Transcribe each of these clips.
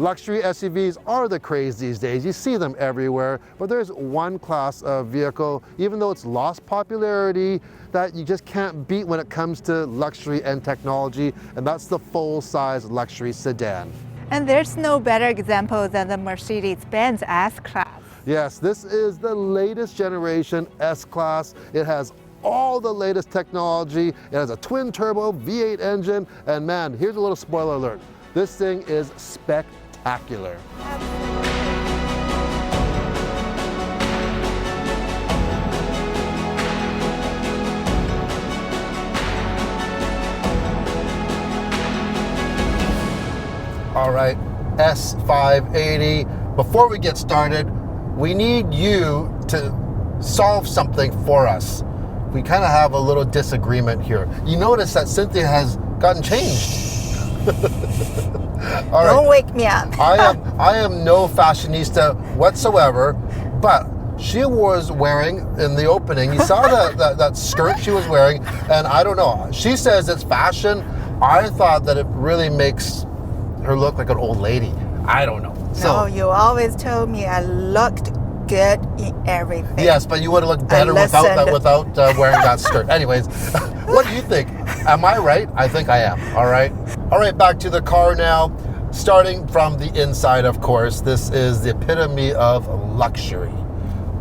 Luxury SUVs are the craze these days. You see them everywhere, but there's one class of vehicle, even though it's lost popularity, that you just can't beat when it comes to luxury and technology, and that's the full-size luxury sedan. And there's no better example than the Mercedes-Benz S-Class. Yes, this is the latest generation S-Class. It has all the latest technology. It has a twin-turbo V8 engine, and man, here's a little spoiler alert. This thing is spectacular. All right, S580. Before we get started, we need you to solve something for us. We kind of have a little disagreement here. You notice that Cynthia has gotten changed. All right. Don't wake me up. I am no fashionista whatsoever, but she was wearing in the opening, you saw that skirt she was wearing, and I don't know. She says it's fashion. I thought that it really makes her look like an old lady. I don't know. No, you always told me I looked good in everything. Yes, but you would have looked better without wearing that skirt. Anyways, what do you think? Am I right? I think I am. All right, back to the car now. Starting from the inside, of course, this is the epitome of luxury.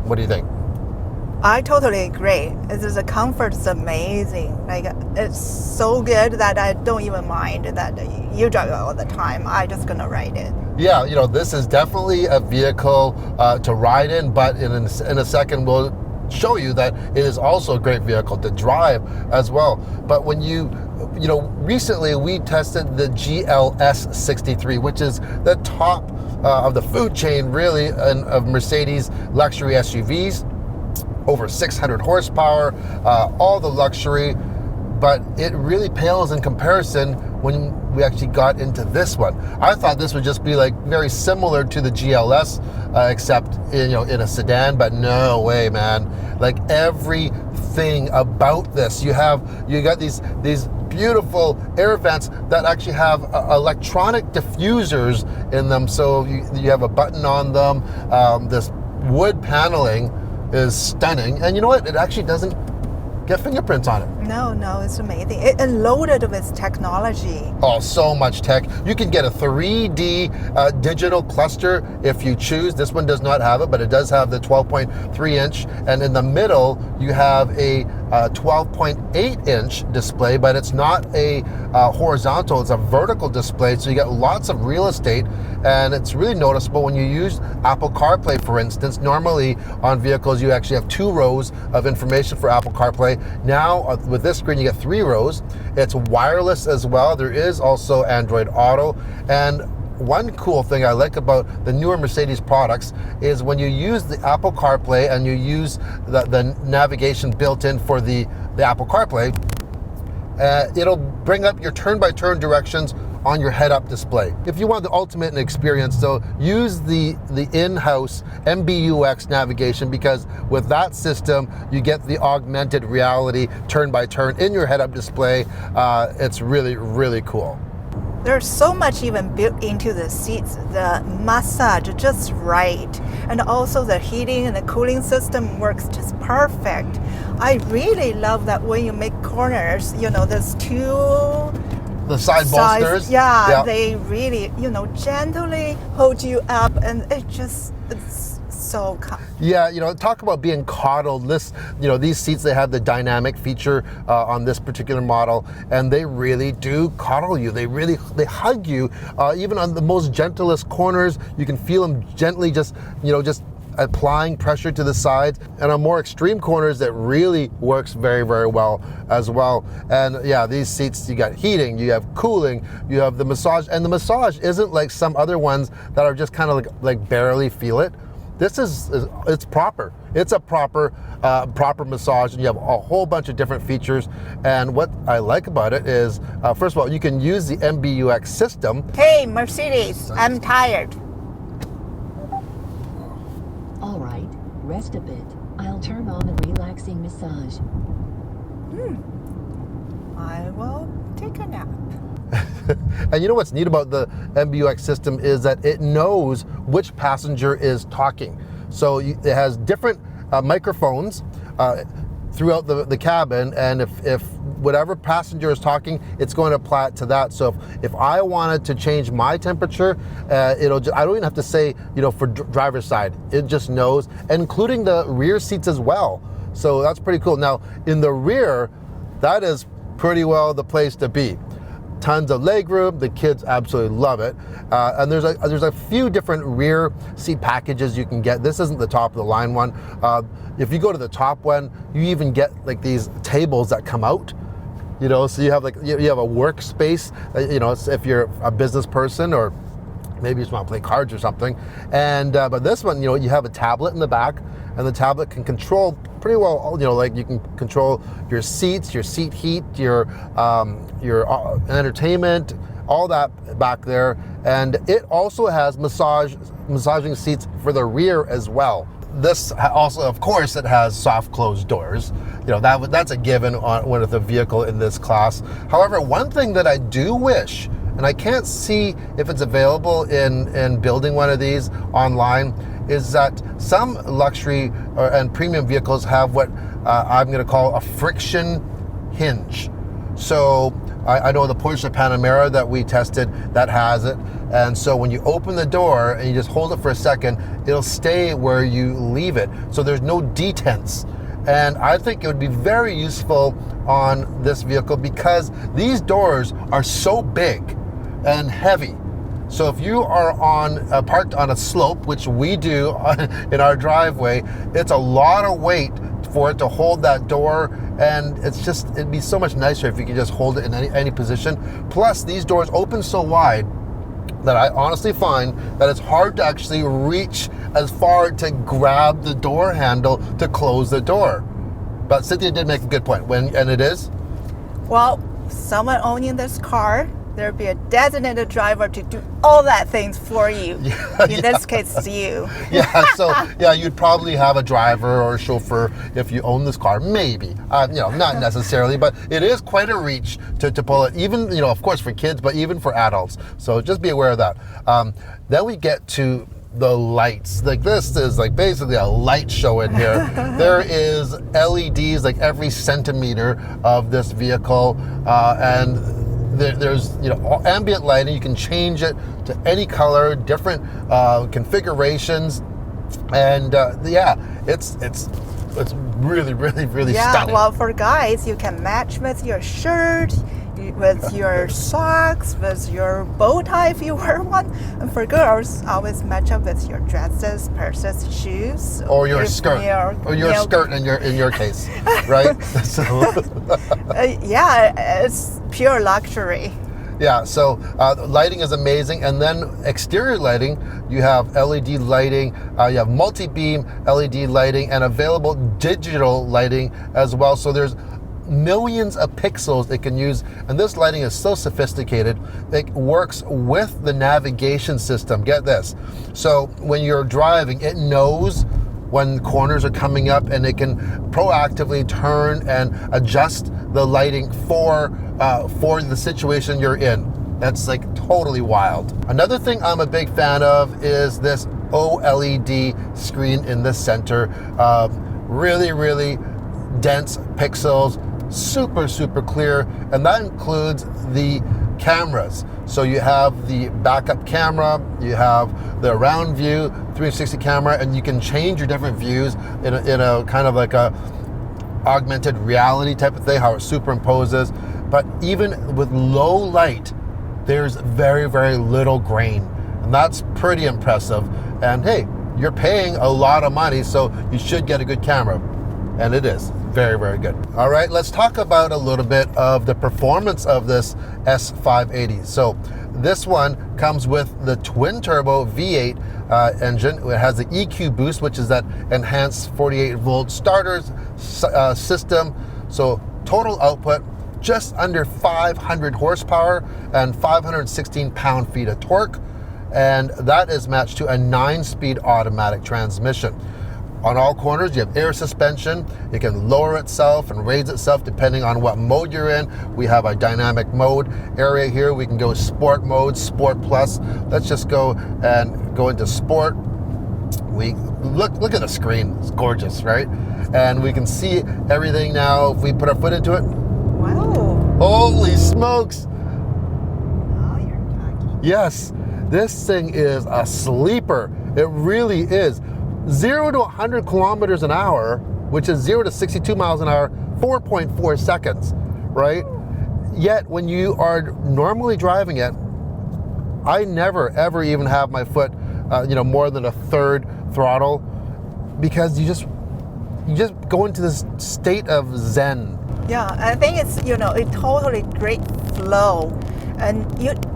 What do you think? I totally agree. The comfort is amazing. Like, it's so good that I don't even mind that you drive it all the time. I'm just gonna ride it. Yeah, you know, this is definitely a vehicle to ride in, but in a second we'll show you that it is also a great vehicle to drive as well. But when you know, recently we tested the GLS 63, which is the top of the food chain, really, of Mercedes luxury SUVs. Over 600 horsepower, all the luxury, but it really pales in comparison when we actually got into this one. I thought this would just be like very similar to the GLS, except in a sedan, but no way, man. Like everything about this, you got these beautiful air vents that actually have electronic diffusers in them, so you have a button on them. This wood paneling is stunning, and you know what? It actually doesn't get fingerprints on it. No, it's amazing. It's loaded with technology. Oh, so much tech. You can get a 3D digital cluster if you choose. This one does not have it, but it does have the 12.3 inch, and in the middle you have a 12.8 inch display, but it's not a horizontal, it's a vertical display, so you get lots of real estate, and it's really noticeable when you use Apple CarPlay, for instance. Normally on vehicles you actually have 2 rows of information for Apple CarPlay. Now with this screen you get 3 rows. It's wireless as well. There is also Android Auto, and one cool thing I like about the newer Mercedes products is when you use the Apple CarPlay and you use the navigation built in for the Apple CarPlay, it'll bring up your turn-by-turn directions on your head-up display. If you want the ultimate experience, though, use the in-house MBUX navigation, because with that system, you get the augmented reality turn-by-turn in your head-up display. It's really, really cool. There's so much even built into the seats. The massage just right, and also the heating and the cooling system works just perfect. I really love that when you make corners, there's 2 the side bolsters. Yeah, they really, gently hold you up, and it's so comfortable. Yeah, talk about being coddled. These seats, they have the dynamic feature on this particular model, and they really do coddle you. They hug you. Even on the most gentlest corners, you can feel them gently just applying pressure to the sides, and on more extreme corners that really works very, very well as well. And yeah, these seats, you got heating, you have cooling, you have the massage, and the massage isn't like some other ones that are just kind of like barely feel it. This it's proper. It's a proper massage, and you have a whole bunch of different features. And what I like about it is, first of all, you can use the MBUX system. Hey, Mercedes, I'm tired. All right, rest a bit. I'll turn on a relaxing massage. I will take a nap. And you know what's neat about the MBUX system is that it knows which passenger is talking. So it has different microphones throughout the cabin, and if whatever passenger is talking, it's going to apply it to that. So if I wanted to change my temperature, I don't even have to say, for driver's side. It just knows, including the rear seats as well. So that's pretty cool. Now, in the rear, that is pretty well the place to be. Tons of leg room. The kids absolutely love it. And there's a few different rear seat packages you can get. This isn't the top of the line one. If you go to the top one, you even get like these tables that come out. So you have you have a workspace. If you're a business person, or maybe you just want to play cards or something. And but this one, you have a tablet in the back, and the tablet can control pretty well. You can control your seats, your seat heat, your entertainment, all that back there. And it also has massaging seats for the rear as well. This also, of course, it has soft closed doors. That's a given with a vehicle in this class. However, one thing that I do wish, and I can't see if it's available in building one of these online, is that some luxury and premium vehicles have what I'm going to call a friction hinge. So I know the Porsche Panamera that we tested, that has it. And so when you open the door and you just hold it for a second, it'll stay where you leave it. So there's no detents. And I think it would be very useful on this vehicle because these doors are so big and heavy. So if you are parked on a slope, which we do in our driveway, it's a lot of weight for it to hold that door, and it'd be so much nicer if you could just hold it in any position. Plus, these doors open so wide that I honestly find that it's hard to actually reach as far to grab the door handle to close the door. But Cynthia did make a good point. And it is? Well, someone owning this car, there'd be a designated driver to do all that things for you. In this case, it's you. You'd probably have a driver or a chauffeur if you own this car, maybe. Not necessarily, but it is quite a reach to pull it, even, of course for kids, but even for adults. So just be aware of that. Then we get to the lights. This is basically a light show in here. There is LEDs every centimeter of this vehicle, and there's ambient lighting. You can change it to any color, different configurations, and it's really, really, really stunning. Well, for guys, you can match with your shirt, with your socks, with your bow tie if you wear one. And for girls, always match up with your dresses, purses, shoes, or your skirt, skirt in your case, right? It's pure luxury. Yeah, so lighting is amazing. And then exterior lighting, you have LED lighting, you have multi-beam LED lighting, and available digital lighting as well. So there's millions of pixels it can use, and this lighting is so sophisticated. It works with the navigation system. Get this. So when you're driving, it knows when corners are coming up, and it can proactively turn and adjust the lighting for the situation you're in. That's totally wild. Another thing I'm a big fan of is this OLED screen in the center. Really, really dense pixels, super, super clear, and that includes the cameras. So you have the backup camera, you have the around view, 360 camera, and you can change your different views in a kind of a augmented reality type of thing, how it superimposes. But even with low light, there's very, very little grain, and that's pretty impressive. And hey, you're paying a lot of money, so you should get a good camera, and it is very, very good. All right, let's talk about a little bit of the performance of this S580. So this one comes with the twin turbo V8 engine. It has the EQ boost, which is that enhanced 48 volt starter system. So total output just under 500 horsepower and 516 pound-feet of torque, and that is matched to a 9-speed automatic transmission. on all corners. You have air suspension. It can lower itself and raise itself depending on what mode you're in. We have a dynamic mode area here. We can go sport mode, sport plus. Let's just go into sport. We look at the screen. It's gorgeous, right? And we can see everything now if we put our foot into it. Wow. Holy smokes! Oh, you're talking. Yes, this thing is a sleeper. It really is. 0 to 100 kilometers an hour, which is 0 to 62 miles an hour, 4.4 seconds, right? Yet when you are normally driving it, I never ever even have my foot, more than a third throttle, because you just go into this state of zen. Yeah, I think it's, a totally great flow. And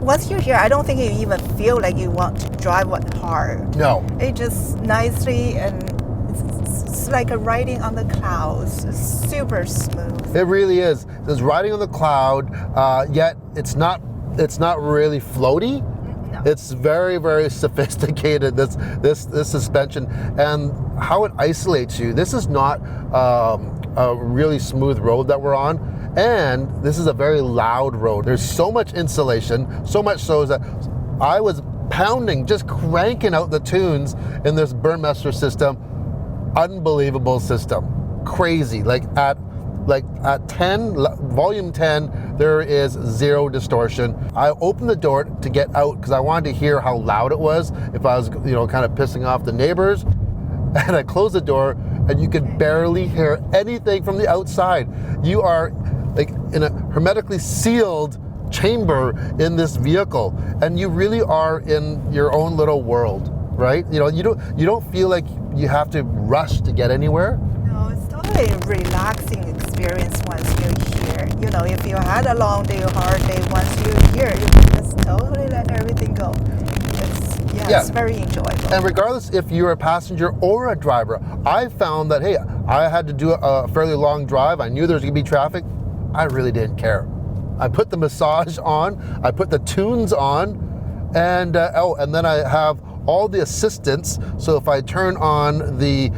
once you're here, I don't think you even feel like you want to drive it hard. No. It just nicely, and it's like a riding on the clouds. It's super smooth. It really is. It's riding on the cloud, yet it's not really floaty. No. It's very, very sophisticated, this suspension, and how it isolates you. This is not a really smooth road that we're on. And this is a very loud road. There's so much insulation, so much so that I was pounding, just cranking out the tunes in this Burmester system. Unbelievable system, crazy. Like at 10, volume 10, there is 0 distortion. I opened the door to get out because I wanted to hear how loud it was, if I was, kind of pissing off the neighbors. And I closed the door, and you could barely hear anything from the outside. You are like in a hermetically sealed chamber in this vehicle, and you really are in your own little world, right? You don't feel like you have to rush to get anywhere. No, it's totally a relaxing experience once you're here. If you had a long day or hard day, once you're here, you can just totally let everything go. It's very enjoyable. And regardless if you're a passenger or a driver, I found that, hey, I had to do a fairly long drive. I knew there was going to be traffic. I really didn't care. I put the massage on, I put the tunes on, and then I have all the assistance. So if I turn on the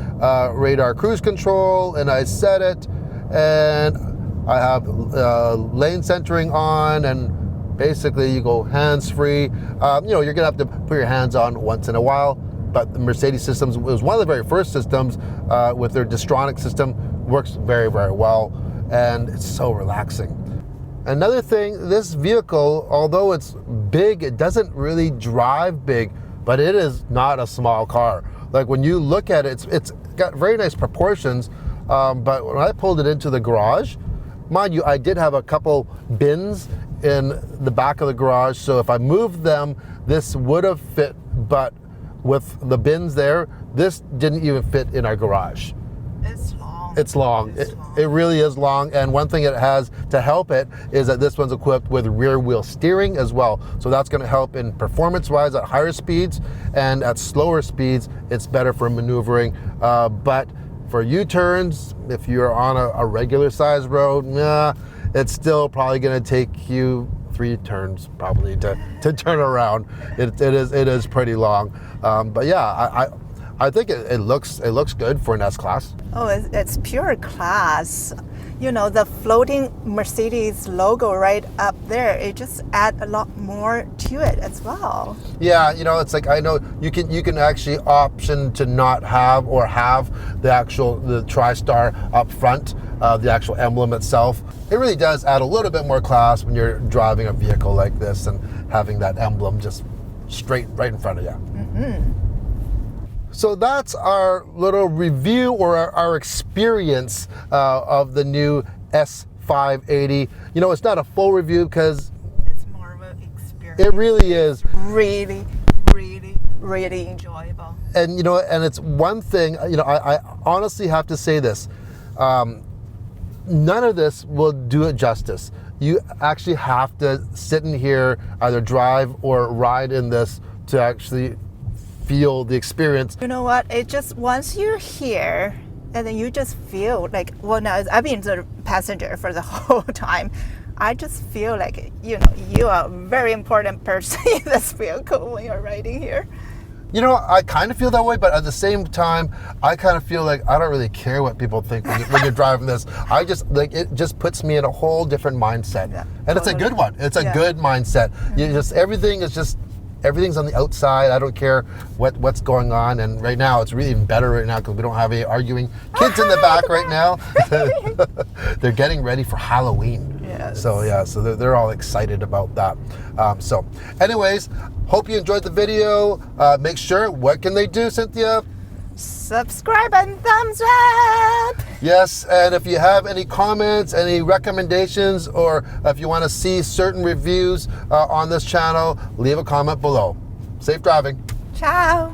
radar cruise control and I set it, and I have lane centering on, and basically you go hands-free. You're gonna have to put your hands on once in a while, but the Mercedes systems was one of the very first systems with their Distronic system. Works very, very well, and it's so relaxing. Another thing, this vehicle, although it's big, it doesn't really drive big, but it is not a small car. Like when you look at it, it's got very nice proportions, but when I pulled it into the garage, mind you, I did have a couple bins in the back of the garage, so if I moved them, this would have fit, but with the bins there, this didn't even fit in our garage. It's long. It's long. It really is long, and one thing it has to help it is that this one's equipped with rear wheel steering as well, so that's going to help in performance wise at higher speeds, and at slower speeds it's better for maneuvering, but for U-turns, if you're on a regular size road, it's still probably going to take you 3 turns probably to turn around. It is pretty long, but yeah, I think it looks good for an S-Class. Oh, it's pure class. The floating Mercedes logo right up there, it just adds a lot more to it as well. Yeah, it's like, I know you can actually option to not have, or have the TriStar up front, the actual emblem itself. It really does add a little bit more class when you're driving a vehicle like this and having that emblem just straight right in front of you. Mm-hmm. So that's our little review, or our experience of the new S580. It's not a full review because it's more of an experience. It really is. Really, really, really enjoyable. And and it's one thing, I honestly have to say this. None of this will do it justice. You actually have to sit in here, either drive or ride in this to actually feel the experience. You know what? It just, once you're here, and then you just feel like, well, now I've been the passenger for the whole time. I just feel like, you are a very important person in this vehicle when you're riding here. You know, I kind of feel that way, but at the same time, I kind of feel like I don't really care what people think when you're driving this. I just, like, it just puts me in a whole different mindset. Yeah, and it's a good one. It's a good mindset. You just, everything's on the outside. I don't care what's going on. And right now, it's really even better right now because we don't have any arguing kids in the back right now. They're getting ready for Halloween. Yes. So yeah, so they're all excited about that. So anyways, hope you enjoyed the video. Make sure, what can they do, Cynthia? Subscribe and thumbs up. Yes, and if you have any comments, any recommendations, or if you want to see certain reviews on this channel, leave a comment below. Safe driving. Ciao.